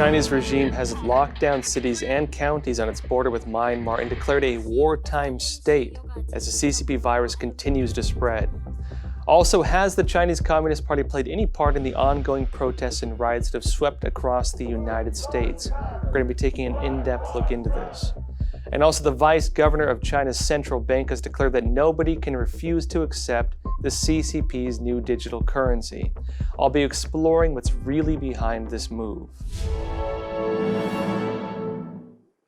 Chinese regime has locked down cities and counties on its border with Myanmar and declared a wartime state as the CCP virus continues to spread. Also, has the Chinese Communist Party played any part in the ongoing protests and riots that have swept across the United States? We're going to be taking an in-depth look into this. And also, the vice governor of China's central bank has declared that nobody can refuse to accept the CCP's new digital currency. I'll be exploring what's really behind this move.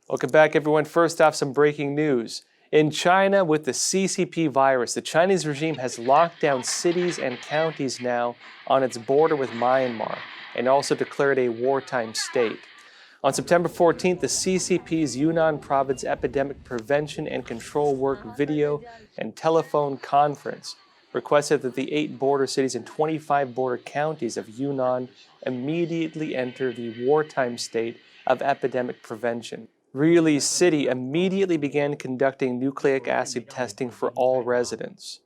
Welcome back, everyone. First off, some breaking news. In China, with the CCP virus, the Chinese regime has locked down cities and counties now on its border with Myanmar and also declared a wartime state. On September 14th, the CCP's Yuan province epidemic prevention and control work video and telephone conference requested that the 8 border cities and 25 border counties of Yunnan immediately enter the wartime state of epidemic prevention. Really, City immediately began conducting nucleic acid testing for all residents.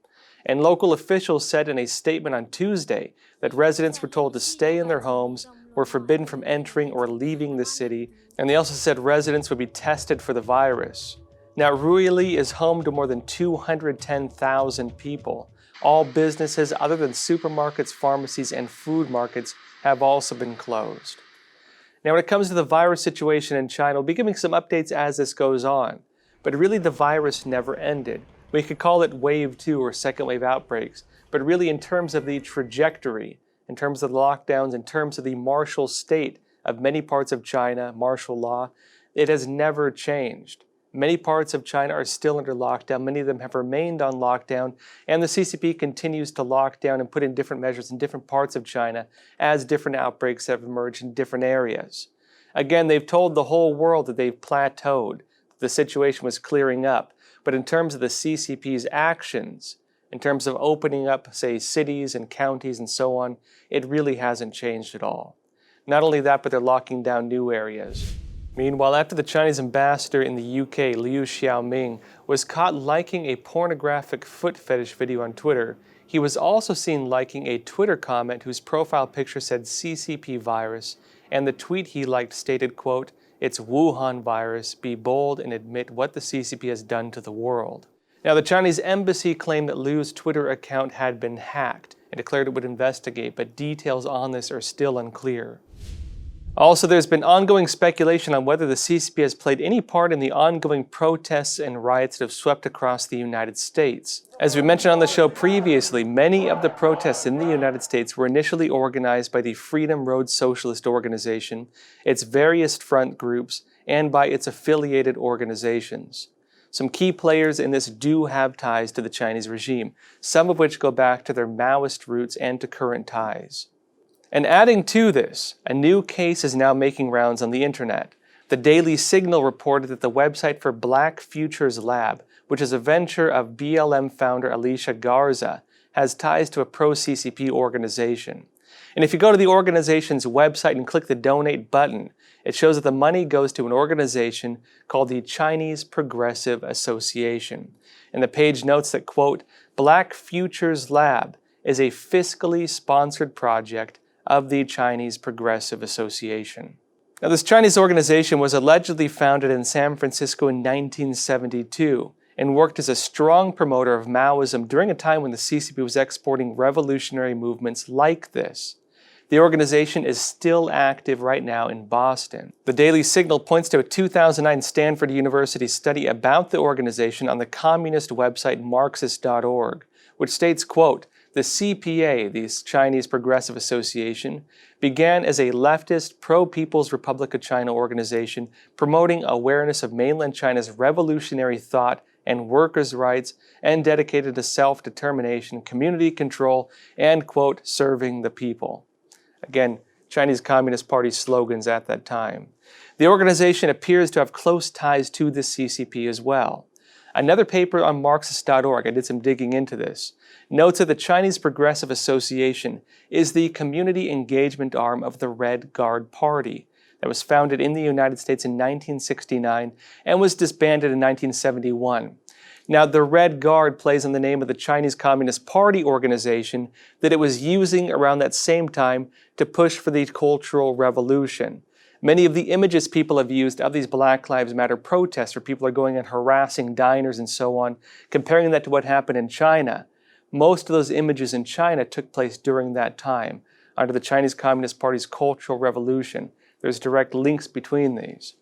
And local officials said in a statement on Tuesday that residents were told to stay in their homes, were forbidden from entering or leaving the city, and they also said residents would be tested for the virus. Now, Ruili is home to more than 210,000 people. All businesses other than supermarkets, pharmacies, and food markets have also been closed. Now, when it comes to the virus situation in China, we'll be giving some updates as this goes on. But really, the virus never ended. We could call it wave 2 or second wave outbreaks. But really, in terms of the trajectory, in terms of the lockdowns, in terms of the martial state of many parts of China, martial law, it has never changed. Many parts of China are still under lockdown. Many of them have remained on lockdown, and the CCP continues to lock down and put in different measures in different parts of China as different outbreaks have emerged in different areas. Again, they've told the whole world that they've plateaued, the situation was clearing up. But in terms of the CCP's actions, in terms of opening up, say, cities and counties and so on, it really hasn't changed at all. Not only that, but they're locking down new areas. Meanwhile, after the Chinese ambassador in the UK, Liu Xiaoming, was caught liking a pornographic foot fetish video on Twitter, he was also seen liking a Twitter comment whose profile picture said CCP virus, and the tweet he liked stated, quote, "It's Wuhan virus, be bold and admit what the CCP has done to the world." Now, the Chinese embassy claimed that Liu's Twitter account had been hacked and declared it would investigate, but details on this are still unclear. Also, there's been ongoing speculation on whether the CCP has played any part in the ongoing protests and riots that have swept across the United States. As we mentioned on the show previously, many of the protests in the United States were initially organized by the Freedom Road Socialist Organization, its various front groups, and by its affiliated organizations. Some key players in this do have ties to the Chinese regime, some of which go back to their Maoist roots and to current ties. And adding to this, a new case is now making rounds on the internet. The Daily Signal reported that the website for Black Futures Lab, which is a venture of BLM founder Alicia Garza, has ties to a pro-CCP organization. And if you go to the organization's website and click the donate button, it shows that the money goes to an organization called the Chinese Progressive Association. And the page notes that, quote, Black Futures Lab is a fiscally sponsored project of the Chinese Progressive Association. Now, this Chinese organization was allegedly founded in San Francisco in 1972 and worked as a strong promoter of Maoism during a time when the CCP was exporting revolutionary movements like this. The organization is still active right now in Boston. The Daily Signal points to a 2009 Stanford University study about the organization on the communist website Marxist.org, which states, quote, the CPA, the Chinese Progressive Association, began as a leftist pro-People's Republic of China organization promoting awareness of mainland China's revolutionary thought and workers' rights and dedicated to self-determination, community control, and, quote, serving the people. Again, Chinese Communist Party slogans at that time. The organization appears to have close ties to the CCP as well. Another paper on Marxist.org, I did some digging into this, notes that the Chinese Progressive Association is the community engagement arm of the Red Guard Party that was founded in the United States in 1969 and was disbanded in 1971. Now, the Red Guard plays on the name of the Chinese Communist Party organization that it was using around that same time to push for the Cultural Revolution. Many of the images people have used of these Black Lives Matter protests where people are going and harassing diners and so on, comparing that to what happened in China, most of those images in China took place during that time, under the Chinese Communist Party's Cultural Revolution. There's direct links between these.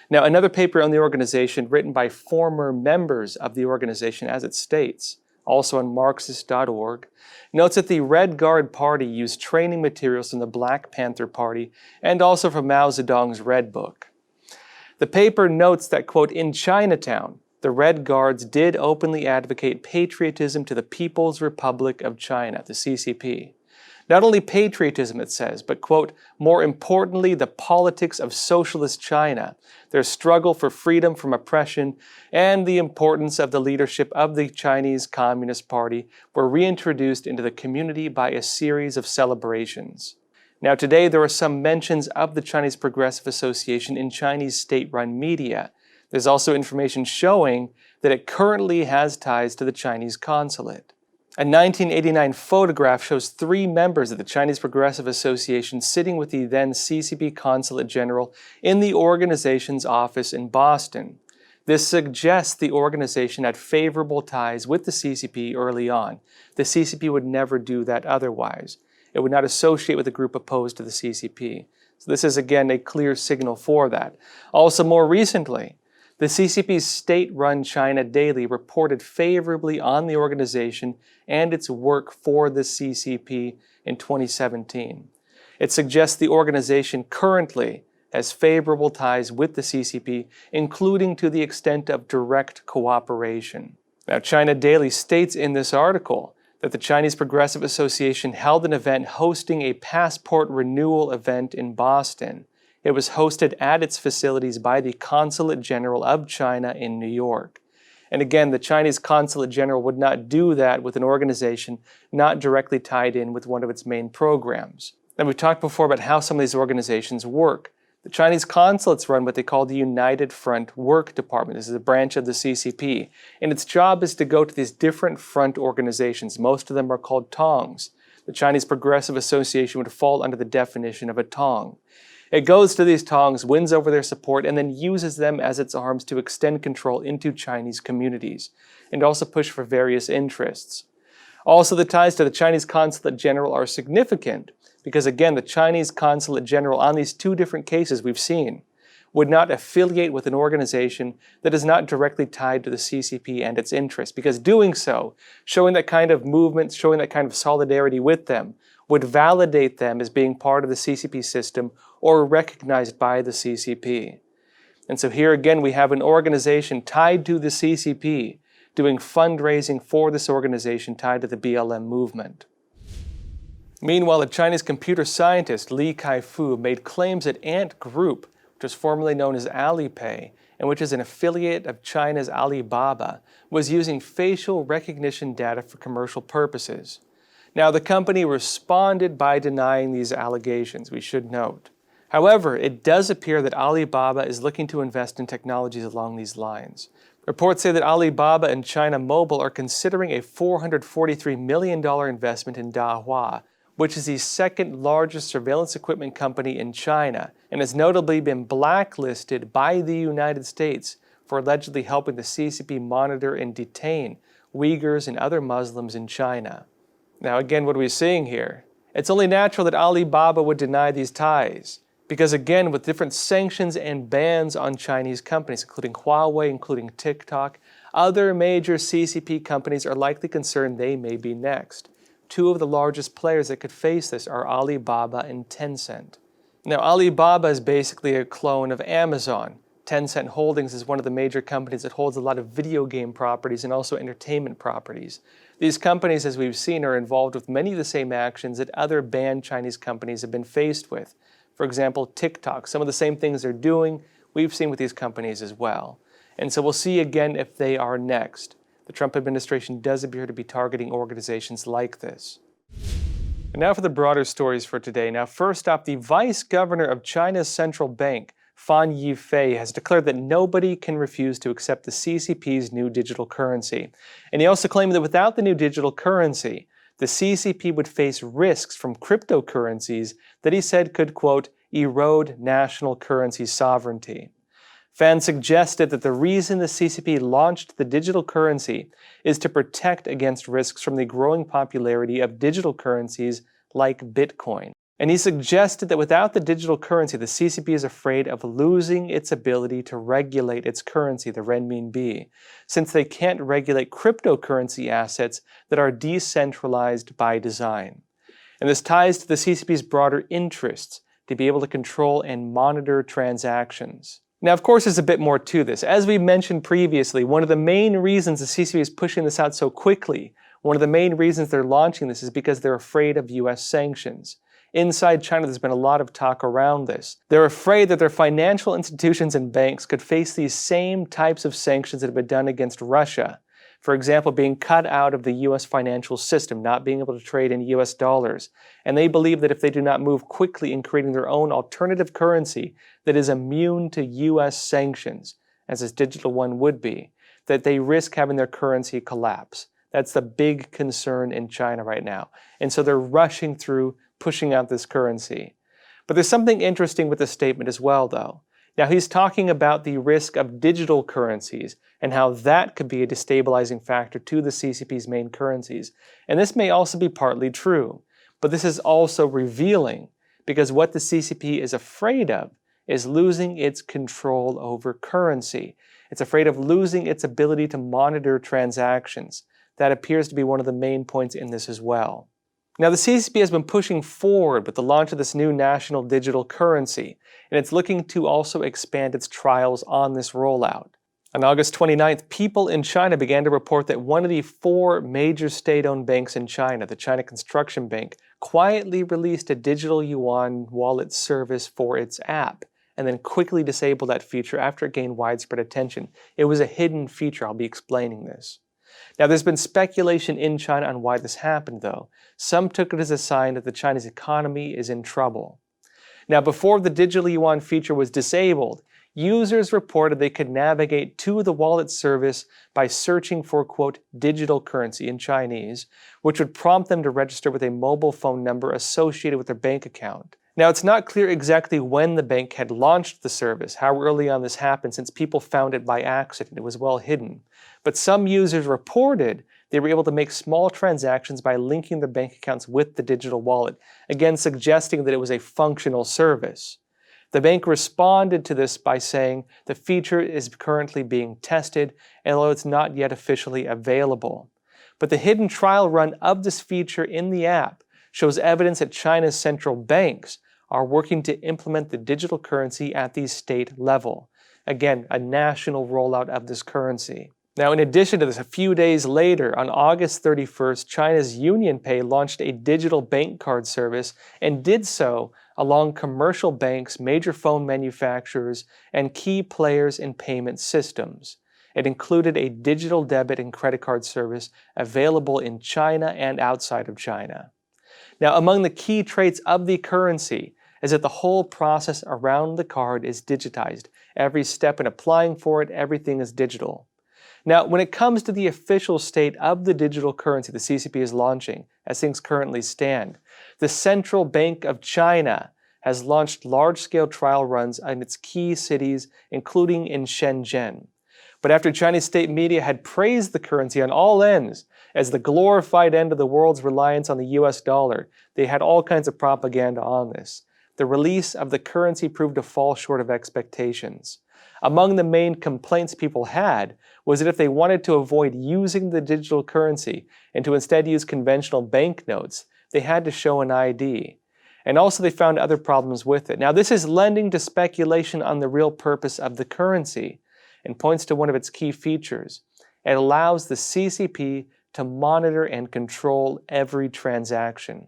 Now, another paper on the organization written by former members of the organization, as it states, also on Marxist.org, notes that the Red Guard Party used training materials from the Black Panther Party and also from Mao Zedong's Red Book. The paper notes that, quote, in Chinatown, the Red Guards did openly advocate patriotism to the People's Republic of China, the CCP. Not only patriotism, it says, but, quote, more importantly, the politics of socialist China, their struggle for freedom from oppression, and the importance of the leadership of the Chinese Communist Party were reintroduced into the community by a series of celebrations. Now, today there are some mentions of the Chinese Progressive Association in Chinese state-run media. There's also information showing that it currently has ties to the Chinese consulate. A 1989 photograph shows 3 members of the Chinese Progressive Association sitting with the then CCP Consulate General in the organization's office in Boston. This suggests the organization had favorable ties with the CCP early on. The CCP would never do that otherwise. It would not associate with a group opposed to the CCP. So this is again a clear signal for that. Also, more recently, the CCP's state-run China Daily reported favorably on the organization and its work for the CCP in 2017. It suggests the organization currently has favorable ties with the CCP, including to the extent of direct cooperation. Now, China Daily states in this article that the Chinese Progressive Association held an event hosting a passport renewal event in Boston. It was hosted at its facilities by the Consulate General of China in New York. And again, the Chinese Consulate General would not do that with an organization not directly tied in with one of its main programs. And we've talked before about how some of these organizations work. The Chinese consulates run what they call the United Front Work Department. This is a branch of the CCP. And its job is to go to these different front organizations. Most of them are called tongs. The Chinese Progressive Association would fall under the definition of a tong. It goes to these tongs, wins over their support, and then uses them as its arms to extend control into Chinese communities, and also push for various interests. Also, the ties to the Chinese Consulate General are significant, because again, the Chinese Consulate General on these 2 different cases we've seen would not affiliate with an organization that is not directly tied to the CCP and its interests, because doing so, showing that kind of movement, showing that kind of solidarity with them, would validate them as being part of the CCP system or recognized by the CCP. And so here again we have an organization tied to the CCP doing fundraising for this organization tied to the BLM movement. Meanwhile, a Chinese computer scientist, Li Kai-fu, made claims that Ant Group, which was formerly known as Alipay, and which is an affiliate of China's Alibaba, was using facial recognition data for commercial purposes. Now, the company responded by denying these allegations, we should note. However, it does appear that Alibaba is looking to invest in technologies along these lines. Reports say that Alibaba and China Mobile are considering a $443 million investment in Dahua, which is the second largest surveillance equipment company in China, and has notably been blacklisted by the United States for allegedly helping the CCP monitor and detain Uyghurs and other Muslims in China. Now again, what are we seeing here? It's only natural that Alibaba would deny these ties, because again, with different sanctions and bans on Chinese companies, including Huawei, including TikTok, other major CCP companies are likely concerned they may be next. 2 of the largest players that could face this are Alibaba and Tencent. Now, Alibaba is basically a clone of Amazon. Tencent Holdings is one of the major companies that holds a lot of video game properties and also entertainment properties. These companies, as we've seen, are involved with many of the same actions that other banned Chinese companies have been faced with. For example, TikTok, some of the same things they're doing, we've seen with these companies as well. And so we'll see again if they are next. The Trump administration does appear to be targeting organizations like this. And now for the broader stories for today. Now, first up, the vice governor of China's central bank, Fan Yifei, has declared that nobody can refuse to accept the CCP's new digital currency. And he also claimed that without the new digital currency, the CCP would face risks from cryptocurrencies that he said could, quote, erode national currency sovereignty. Fan suggested that the reason the CCP launched the digital currency is to protect against risks from the growing popularity of digital currencies like Bitcoin. And he suggested that without the digital currency, the CCP is afraid of losing its ability to regulate its currency, the renminbi, since they can't regulate cryptocurrency assets that are decentralized by design. And this ties to the CCP's broader interests to be able to control and monitor transactions. Now, of course, there's a bit more to this. As we mentioned previously, one of the main reasons the CCP is pushing this out so quickly, one of the main reasons they're launching this is because they're afraid of US sanctions. Inside China, there's been a lot of talk around this. They're afraid that their financial institutions and banks could face these same types of sanctions that have been done against Russia. For example, being cut out of the US financial system, not being able to trade in US dollars. And they believe that if they do not move quickly in creating their own alternative currency that is immune to US sanctions, as this digital one would be, that they risk having their currency collapse. That's the big concern in China right now. And so they're rushing through pushing out this currency. But there's something interesting with the statement as well, though. Now, he's talking about the risk of digital currencies and how that could be a destabilizing factor to the CCP's main currencies. And this may also be partly true, but this is also revealing because what the CCP is afraid of is losing its control over currency. It's afraid of losing its ability to monitor transactions. That appears to be one of the main points in this as well. Now, the CCP has been pushing forward with the launch of this new national digital currency, and it's looking to also expand its trials on this rollout. On August 29th, people in China began to report that one of the 4 major state-owned banks in China, the China Construction Bank, quietly released a digital yuan wallet service for its app, and then quickly disabled that feature after it gained widespread attention. It was a hidden feature. I'll be explaining this. Now, there's been speculation in China on why this happened, though. Some took it as a sign that the Chinese economy is in trouble. Now, before the digital yuan feature was disabled, users reported they could navigate to the wallet service by searching for, quote, digital currency in Chinese, which would prompt them to register with a mobile phone number associated with their bank account. Now, it's not clear exactly when the bank had launched the service, how early on this happened, since people found it by accident. It was well hidden. But some users reported they were able to make small transactions by linking their bank accounts with the digital wallet, again suggesting that it was a functional service. The bank responded to this by saying the feature is currently being tested, although it's not yet officially available. But the hidden trial run of this feature in the app shows evidence that China's central banks are working to implement the digital currency at the state level. Again, a national rollout of this currency. Now, in addition to this, a few days later, on August 31st, China's UnionPay launched a digital bank card service and did so along commercial banks, major phone manufacturers, and key players in payment systems. It included a digital debit and credit card service available in China and outside of China. Now, among the key traits of the currency is that the whole process around the card is digitized. Every step in applying for it, everything is digital. Now, when it comes to the official state of the digital currency the CCP is launching, as things currently stand, the Central Bank of China has launched large-scale trial runs in its key cities, including in Shenzhen. But after Chinese state media had praised the currency on all ends as the glorified end of the world's reliance on the US dollar, they had all kinds of propaganda on this. The release of the currency proved to fall short of expectations. Among the main complaints people had was that if they wanted to avoid using the digital currency and to instead use conventional banknotes, they had to show an ID. And also they found other problems with it. Now, this is lending to speculation on the real purpose of the currency and points to one of its key features. It allows the CCP to monitor and control every transaction.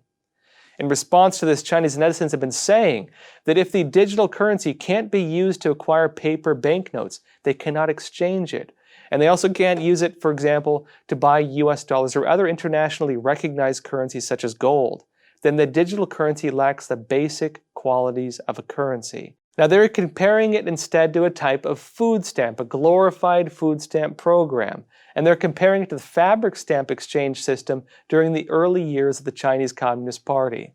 In response to this, Chinese netizens have been saying that if the digital currency can't be used to acquire paper banknotes, they cannot exchange it. And they also can't use it, for example, to buy US dollars or other internationally recognized currencies such as gold. Then the digital currency lacks the basic qualities of a currency. Now, they're comparing it instead to a type of food stamp, a glorified food stamp program. And they're comparing it to the fabric stamp exchange system during the early years of the Chinese Communist Party.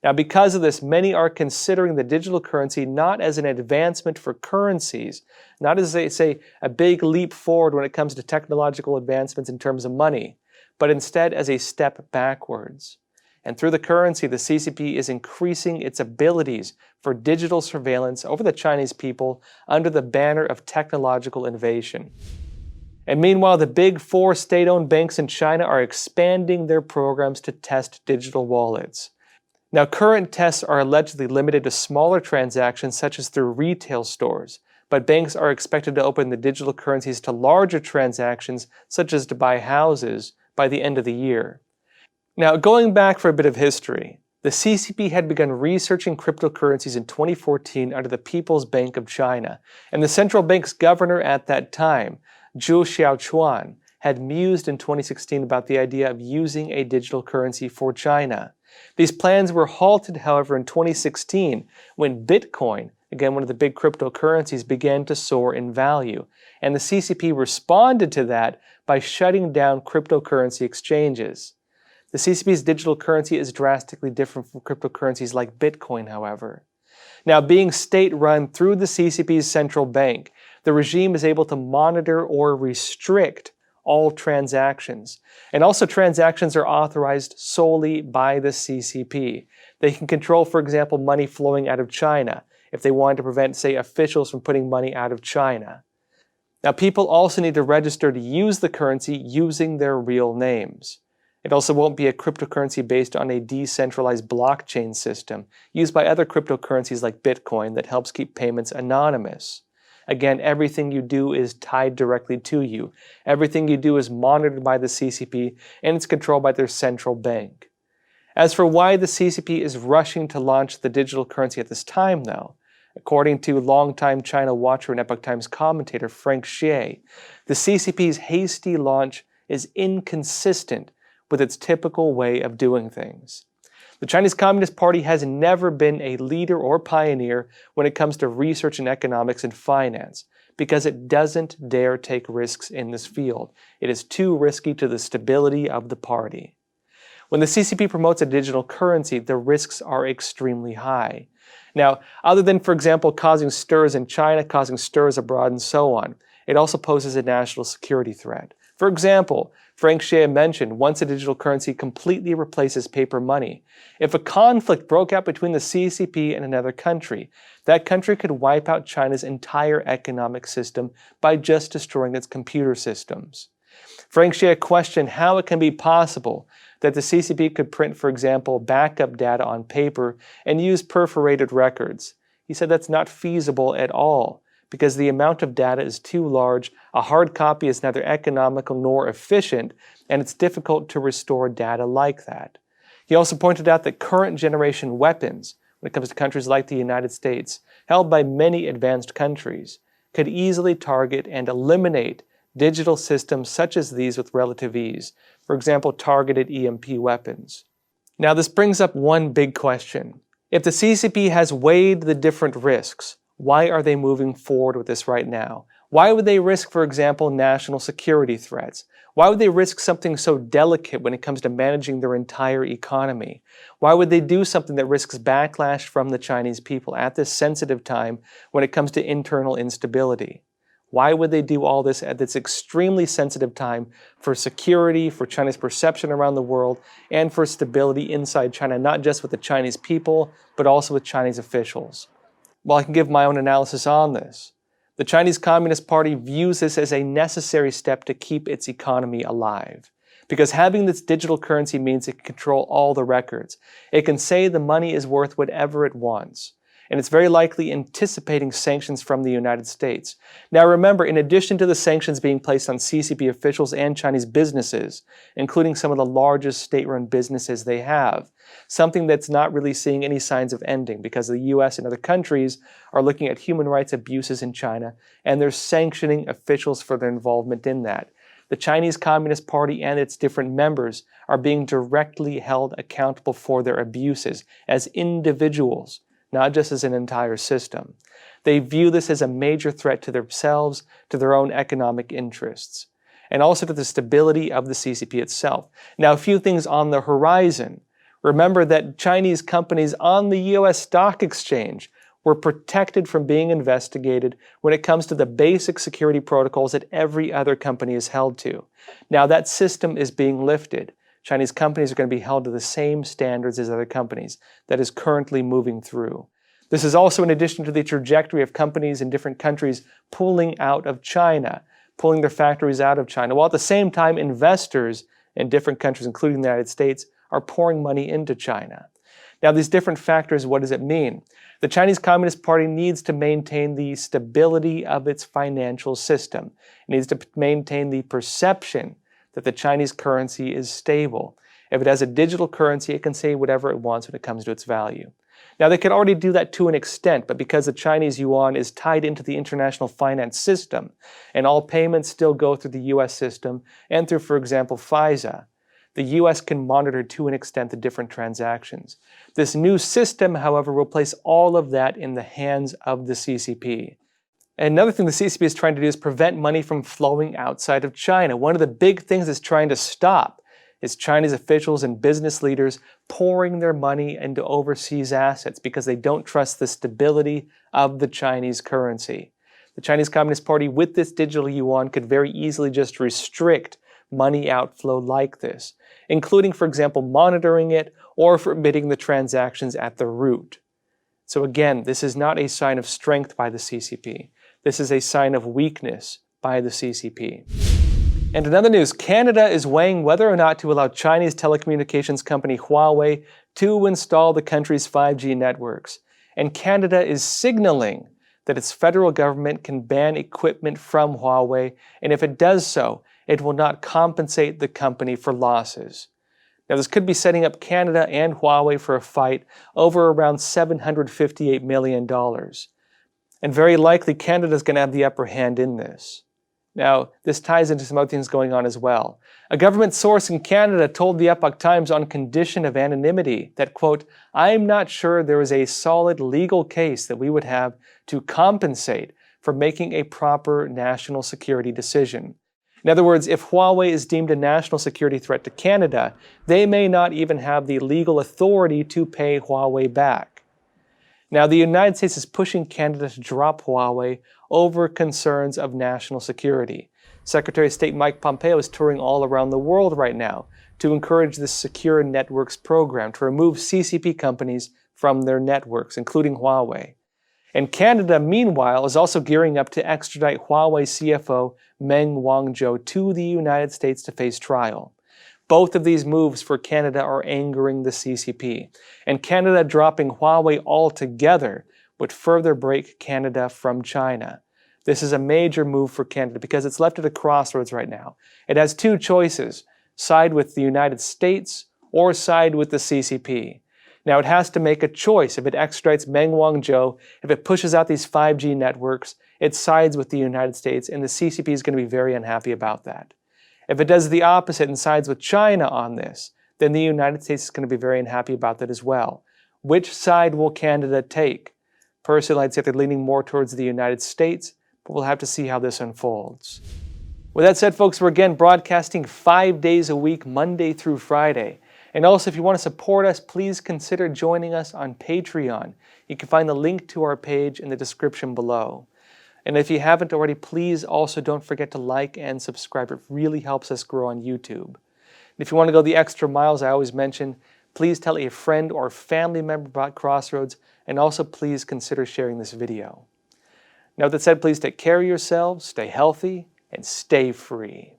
Now, because of this, many are considering the digital currency not as an advancement for currencies, not as, say, a big leap forward when it comes to technological advancements in terms of money, but instead as a step backwards. And through the currency, the CCP is increasing its abilities for digital surveillance over the Chinese people under the banner of technological innovation. And meanwhile, the big four state-owned banks in China are expanding their programs to test digital wallets. Now, current tests are allegedly limited to smaller transactions such as through retail stores, but banks are expected to open the digital currencies to larger transactions such as to buy houses by the end of the year. Now, going back for a bit of history, the CCP had begun researching cryptocurrencies in 2014 under the People's Bank of China, and the central bank's governor at that time, Zhu Xiaochuan, had mused in 2016 about the idea of using a digital currency for China. These plans were halted, however, in 2016 when Bitcoin, again one of the big cryptocurrencies, began to soar in value, and the CCP responded to that by shutting down cryptocurrency exchanges. The CCP's digital currency is drastically different from cryptocurrencies like Bitcoin, however. Now, being state-run through the CCP's central bank, the regime is able to monitor or restrict all transactions. And also transactions are authorized solely by the CCP. They can control, for example, money flowing out of China if they wanted to prevent, say, officials from putting money out of China. Now, people also need to register to use the currency using their real names. It also won't be a cryptocurrency based on a decentralized blockchain system used by other cryptocurrencies like Bitcoin that helps keep payments anonymous. Again, everything you do is tied directly to you. Everything you do is monitored by the CCP and it's controlled by their central bank. As for why the CCP is rushing to launch the digital currency at this time, though, according to longtime China watcher and Epoch Times commentator Frank Xie, the CCP's hasty launch is inconsistent with its typical way of doing things. The Chinese Communist Party has never been a leader or pioneer when it comes to research in economics and finance, because it doesn't dare take risks in this field. It is too risky to the stability of the party. When the CCP promotes a digital currency, the risks are extremely high. Now, other than, for example, causing stirs in China, causing stirs abroad, and so on, it also poses a national security threat. For example, Frank Xie mentioned once a digital currency completely replaces paper money, if a conflict broke out between the CCP and another country, that country could wipe out China's entire economic system by just destroying its computer systems. Frank Xie questioned how it can be possible that the CCP could print, for example, backup data on paper and use perforated records. He said that's not feasible at all, because the amount of data is too large, a hard copy is neither economical nor efficient, and it's difficult to restore data like that. He also pointed out that current generation weapons, when it comes to countries like the United States, held by many advanced countries, could easily target and eliminate digital systems such as these with relative ease, for example, targeted EMP weapons. Now, this brings up one big question. If the CCP has weighed the different risks, why are they moving forward with this right now? Why would they risk, for example, national security threats? Why would they risk something so delicate when it comes to managing their entire economy? Why would they do something that risks backlash from the Chinese people at this sensitive time when it comes to internal instability? Why would they do all this at this extremely sensitive time for security, for China's perception around the world, and for stability inside China, not just with the Chinese people, but also with Chinese officials? Well, I can give my own analysis on this. The Chinese Communist Party views this as a necessary step to keep its economy alive. Because having this digital currency means it can control all the records. It can say the money is worth whatever it wants. And it's very likely anticipating sanctions from the United States. Now remember, in addition to the sanctions being placed on CCP officials and Chinese businesses, including some of the largest state-run businesses they have, something that's not really seeing any signs of ending because the US and other countries are looking at human rights abuses in China and they're sanctioning officials for their involvement in that. The Chinese Communist Party and its different members are being directly held accountable for their abuses as individuals, not just as an entire system. They view this as a major threat to themselves, to their own economic interests, and also to the stability of the CCP itself. Now, a few things on the horizon. Remember that Chinese companies on the US stock exchange were protected from being investigated when it comes to the basic security protocols that every other company is held to. Now that system is being lifted. Chinese companies are going to be held to the same standards as other companies. That is currently moving through. This is also in addition to the trajectory of companies in different countries pulling out of China, pulling their factories out of China, while at the same time investors in different countries, including the United States, are pouring money into China. Now, these different factors, what does it mean? The Chinese Communist Party needs to maintain the stability of its financial system. It needs to maintain the perception that the Chinese currency is stable. If it has a digital currency, it can say whatever it wants when it comes to its value. Now, they could already do that to an extent, but because the Chinese yuan is tied into the international finance system, and all payments still go through the US system and through, for example, FISA, the US can monitor to an extent the different transactions. This new system, however, will place all of that in the hands of the CCP. And another thing the CCP is trying to do is prevent money from flowing outside of China. One of the big things it's trying to stop is Chinese officials and business leaders pouring their money into overseas assets because they don't trust the stability of the Chinese currency. The Chinese Communist Party, with this digital yuan, could very easily just restrict money outflow like this, including, for example, monitoring it or forbidding the transactions at the root. So again, this is not a sign of strength by the CCP. This is a sign of weakness by the CCP. And in other news, Canada is weighing whether or not to allow Chinese telecommunications company Huawei to install the country's 5G networks. And Canada is signaling that its federal government can ban equipment from Huawei, and if it does so, it will not compensate the company for losses. Now, this could be setting up Canada and Huawei for a fight over around $758 million. And very likely, Canada is going to have the upper hand in this. Now, this ties into some other things going on as well. A government source in Canada told the Epoch Times on condition of anonymity that, quote, "I'm not sure there is a solid legal case that we would have to compensate for making a proper national security decision." In other words, if Huawei is deemed a national security threat to Canada, they may not even have the legal authority to pay Huawei back. Now, the United States is pushing Canada to drop Huawei over concerns of national security. Secretary of State Mike Pompeo is touring all around the world right now to encourage this Secure Networks program to remove CCP companies from their networks, including Huawei. And Canada, meanwhile, is also gearing up to extradite Huawei CFO Meng Wanzhou to the United States to face trial. Both of these moves for Canada are angering the CCP, and Canada dropping Huawei altogether would further break Canada from China. This is a major move for Canada because it's left at a crossroads right now. It has two choices: side with the United States or side with the CCP. Now, it has to make a choice. If it extradites Meng Wanzhou, if it pushes out these 5G networks, it sides with the United States, and the CCP is going to be very unhappy about that. If it does the opposite and sides with China on this, then the United States is going to be very unhappy about that as well. Which side will Canada take? Personally, I'd say they're leaning more towards the United States, but we'll have to see how this unfolds. With that said, folks, we're again broadcasting 5 days a week, Monday through Friday. And also, if you want to support us, please consider joining us on Patreon. You can find the link to our page in the description below. And if you haven't already, please also don't forget to like and subscribe. It really helps us grow on YouTube. And if you want to go the extra miles I always mention, please tell a friend or family member about Crossroads, and also please consider sharing this video. Now, with that said, please take care of yourselves, stay healthy, and stay free.